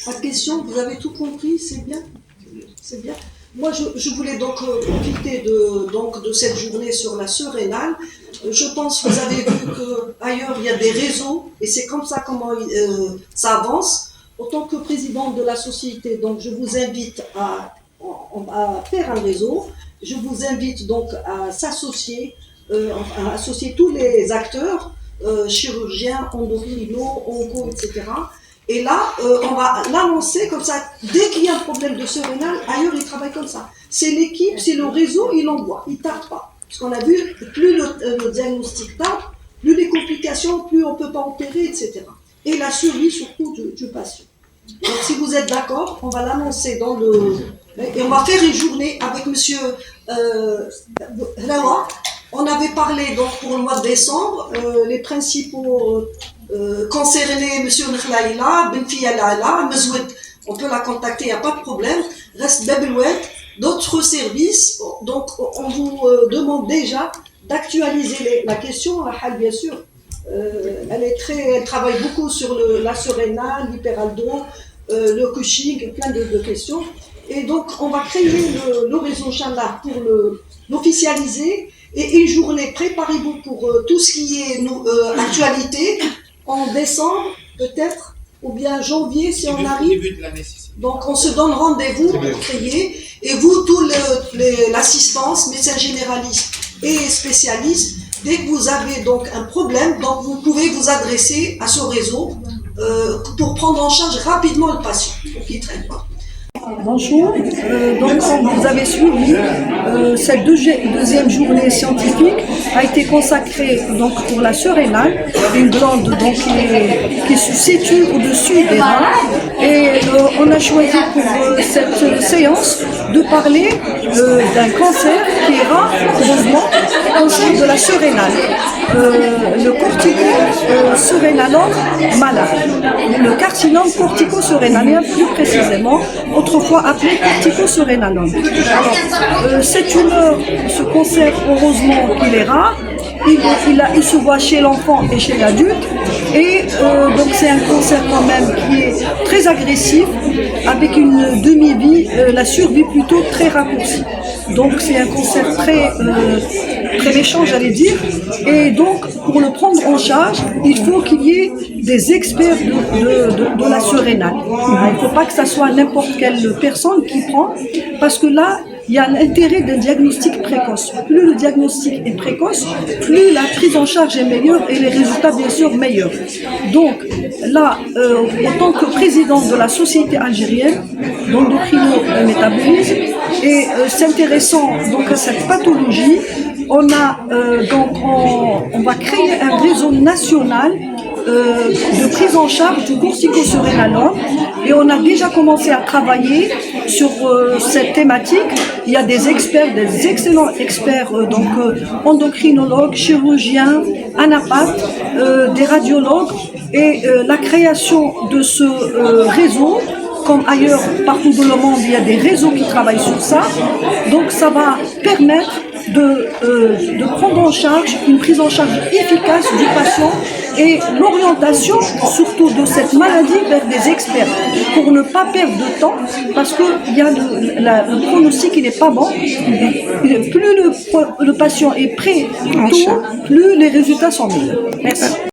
Pas de question, vous avez tout compris, c'est bien. C'est bien. Moi, je voulais donc profiter de cette journée sur la sœur rénale. Je pense que vous avez vu qu'ailleurs, il y a des réseaux, et c'est comme ça comment ça avance. En tant que présidente de la société, donc je vous invite à faire un réseau. Je vous invite donc à s'associer, à associer tous les acteurs, chirurgiens, endocrino, onco, etc. Et là, on va l'annoncer comme ça. Dès qu'il y a un problème de sœur rénale, ailleurs, ils travaillent comme ça. C'est l'équipe, c'est le réseau, il envoie, il ne tarde pas. Parce qu'on a vu, plus le diagnostic tarde, plus les complications, plus on ne peut pas opérer, etc. Et la survie surtout du patient. Donc si vous êtes d'accord, on va l'annoncer dans le... Et on va faire une journée avec monsieur Rawa. On avait parlé donc pour le mois de décembre, les principaux concernés, monsieur Nkhlaïla, Benfia Lala, Mezoued, on peut la contacter, il n'y a pas de problème. Reste Bebelouet, d'autres services. Donc on vous demande déjà d'actualiser la question. Rahal, bien sûr, elle travaille beaucoup sur la surrénale, l'hyperaldo, le Cushing, plein de questions. Et donc on va créer le réseau Inch'Allah pour l'officialiser. Et une journée, préparez-vous pour tout ce qui est actualité, en décembre peut-être, ou bien janvier si on arrive. Donc on se donne rendez-vous pour créer, et vous, l'assistance, médecin généraliste et spécialiste, dès que vous avez donc un problème, donc vous pouvez vous adresser à ce réseau pour prendre en charge rapidement le patient. Okay, très bien. Bonjour, donc comme vous avez suivi, cette deuxième journée scientifique a été consacrée donc pour la surrénale, une glande donc, qui se situe au-dessus des reins, et on a choisi pour cette séance de parler d'un cancer qui est rare, heureusement, cancer de la surrénale, le cortico-surrénalome malade, le carcinome cortico-surrénalien plus précisément, autrefois appelé cortico-surrénalome. Alors, ce cancer, heureusement qu'il est rare, il se voit chez l'enfant et chez l'adulte, et donc c'est un cancer quand même qui est très agressif, avec une demi-vie, la survie plutôt très raccourcie. Donc c'est un cancer très méchant, j'allais dire, et donc pour le prendre en charge, il faut qu'il y ait des experts de la surrénale. Il ne faut pas que ce soit n'importe quelle personne qui prend, parce que là, il y a l'intérêt d'un diagnostic précoce. Plus le diagnostic est précoce, plus la prise en charge est meilleure et les résultats, bien sûr, meilleurs. Donc, là, en tant que présidente de la Société algérienne d'endocrino-métabolisme, et s'intéressant donc à cette pathologie, on va créer un réseau national de prise en charge du cortico-surrénalome, et on a déjà commencé à travailler sur cette thématique. Il y a des experts, des excellents experts, donc endocrinologues, chirurgiens, anapathes, des radiologues, et la création de ce réseau, comme ailleurs partout dans le monde, il y a des réseaux qui travaillent sur ça. Donc ça va permettre de prendre en charge une prise en charge efficace du patient, et l'orientation surtout de cette maladie vers des experts, pour ne pas perdre de temps, parce que le pronostic il n'est pas bon. Plus le patient est prêt tôt, plus les résultats sont meilleurs. Merci.